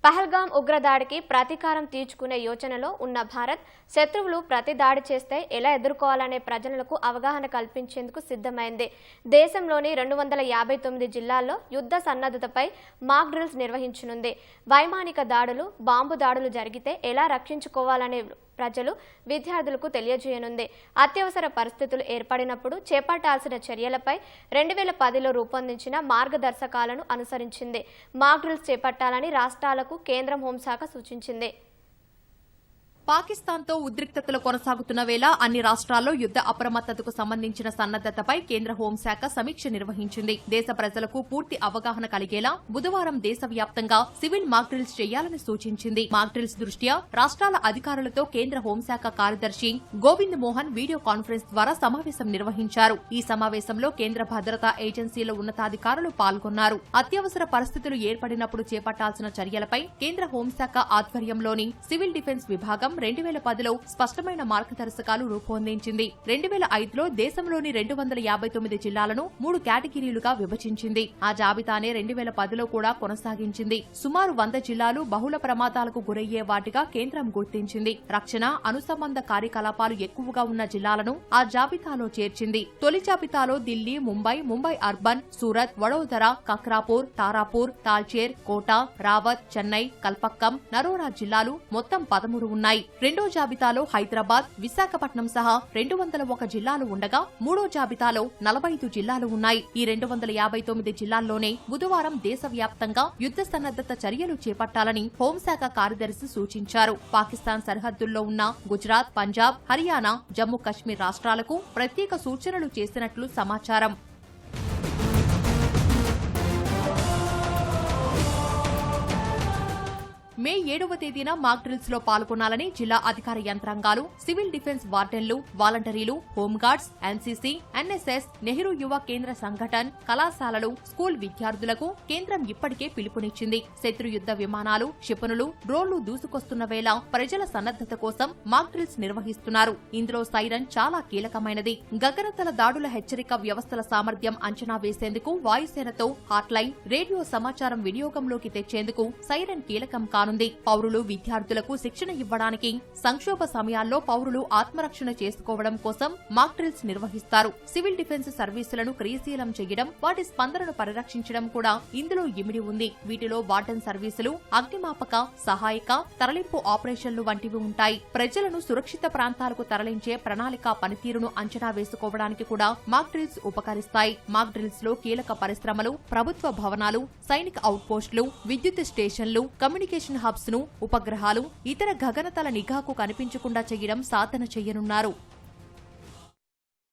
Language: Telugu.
పహల్గాం ఉగ్రదాడికి ప్రతీకారం తీర్చుకునే యోచనలో ఉన్న భారత్ శత్రువులు ప్రతి దాడి చేస్తే ఎలా ఎదుర్కోవాలనే ప్రజలకు అవగాహన కల్పించేందుకు సిద్ధమైంది. దేశంలోని 259 జిల్లాల్లో యుద్ధ సన్నద్ధతపై మాక్ డ్రిల్స్ నిర్వహించనుంది. వైమానిక దాడులు, బాంబు దాడులు జరిగితే ఎలా రక్షించుకోవాలనే ప్రజలు, విద్యార్థులకు తెలియజేయనుంది. అత్యవసర పరిస్థితులు ఏర్పడినప్పుడు చేపట్టాల్సిన చర్యలపై 2010లో రూపొందించిన మార్గదర్శకాలను అనుసరించింది. మాక్ డ్రిల్స్ చేపట్టాలని రాష్ట్రాలకు కేంద్ర హోంశాఖ సూచించింది. పాకిస్తాన్తో ఉద్రిక్తతలు కొనసాగుతున్న వేళ అన్ని రాష్ట్రాల్లో యుద్ధ అప్రమత్తతకు సంబంధించిన సన్నద్దతపై కేంద్ర హోంశాఖ సమీక్ష నిర్వహించింది. దేశ ప్రజలకు పూర్తి అవగాహన కలిగేలా బుధవారం దేశవ్యాప్తంగా సివిల్ మాక్ డ్రిల్స్ చేయాలని సూచించింది. మాక్ డ్రిల్స్ దృష్ట్యా రాష్ట్రాల అధికారులతో కేంద్ర హోంశాఖ కార్యదర్శి గోవింద్ మోహన్ వీడియో కాన్ఫరెన్స్ ద్వారా సమావేశం నిర్వహించారు. ఈ సమావేశంలో కేంద్ర భద్రతా ఏజెన్సీల ఉన్నతాధికారులు పాల్గొన్నారు. అత్యవసర పరిస్థితులు ఏర్పడినప్పుడు చేపట్టాల్సిన చర్యలపై కేంద్ర హోంశాఖ ఆధ్వర్యంలోని సివిల్ డిఫెన్స్ విభాగం 2010లో స్పష్టమైన మార్గదర్శకాలు రూపొందించింది. 2005లో దేశంలోని 259 జిల్లాలను 3 కేటగిరీలుగా విభజించింది. ఆ జాబితానే 2010లో కూడా కొనసాగించింది. సుమారు 100 జిల్లాలు బహుళ ప్రమాదాలకు గురయ్యే వాటిగా కేంద్రం గుర్తించింది. రక్షణ, అనుసంబంధ కార్యకలాపాలు ఎక్కువగా ఉన్న జిల్లాలను ఆ జాబితాలో చేర్చింది. తొలి జాబితాలో ఢిల్లీ, ముంబై అర్బన్, సూరత్, వడోదర, కక్రాపూర్, తారాపూర్, తాల్చేర్, కోటా, రావత్, చెన్నై, కల్పక్కం, నరోరా జిల్లాలు మొత్తం 13 ఉన్నాయి. రెండో జాబితాలో హైదరాబాద్, విశాఖపట్నం సహా 201 జిల్లాలు ఉండగా మూడో జాబితాలో 45 జిల్లాలు ఉన్నాయి. ఈ 259 జిల్లాల్లోనే బుధవారం దేశవ్యాప్తంగా యుద్ధ సన్నద్దత చర్యలు చేపట్టాలని హోంశాఖ కార్యదర్శి సూచించారు. పాకిస్తాన్ సరిహద్దుల్లో ఉన్న గుజరాత్, పంజాబ్, హర్యానా, జమ్మూ కశ్మీర్ రాష్ట్రాలకు ప్రత్యేక సూచనలు చేసినట్లు సమాచారం. మే 7వ తేదీన మాక్ డ్రిల్స్ లో పాల్గొనాలని జిల్లా అధికార యంత్రాంగాలు, సివిల్ డిఫెన్స్ వార్డెన్లు, వాలంటీర్లు, హోంగార్డ్స్, ఎన్సీసీ, ఎన్ఎస్ఎస్, నెహ్రూ యువ కేంద్ర సంఘటన్, కళాశాలలు, స్కూల్ విద్యార్థులకు కేంద్రం ఇప్పటికే పిలుపునిచ్చింది. శత్రు యుద్ధ విమానాలు, క్షిపణులు, డ్రోన్లు దూసుకొస్తున్న వేళ ప్రజల సన్నద్దత కోసం మాక్ డ్రిల్స్ నిర్వహిస్తున్నారు. ఇందులో సైరన్ చాలా కీలకమైనది. గగనతల దాడుల హెచ్చరిక వ్యవస్థల సామర్థ్యం అంచనా వేసేందుకు వాయుసేనతో హాట్లైన్, రేడియో సమాచారం వినియోగంలోకి తెచ్చేందుకు సైరన్ కీలకం కానుంది. పౌరులు, విద్యార్థులకు శిక్షణ ఇవ్వడానికి, సంక్షోభ సమయాల్లో పౌరులు ఆత్మరక్షణ చేసుకోవడం కోసం మాక్ డ్రిల్స్ నిర్వహిస్తారు. సివిల్ డిఫెన్స్ సర్వీసులను క్రియాశీలం చేయడం, వాటి స్పందనను పరిరక్షించడం కూడా ఇందులో ఇమిడి ఉంది. వీటిలో వార్డెన్ సర్వీసులు, అగ్నిమాపక, సహాయక, తరలింపు ఆపరేషన్లు వంటివి ఉంటాయి. ప్రజలను సురక్షిత ప్రాంతాలకు తరలించే ప్రణాళిక పనితీరును అంచనా వేసుకోవడానికి కూడా మాక్ డ్రిల్స్ ఉపకరిస్తాయి. మాక్ డ్రిల్స్ లో కీలక పరిశ్రమలు, ప్రభుత్వ భవనాలు, సైనిక అవుట్పోస్టులు, విద్యుత్ స్టేషన్లు, కమ్యూనికేషన్ హబ్స్ ను, ఉపగ్రహాలు, ఇతర గగనతల నిఘాకు కనిపించకుండా చేయడం సాధన చేయనున్నారు.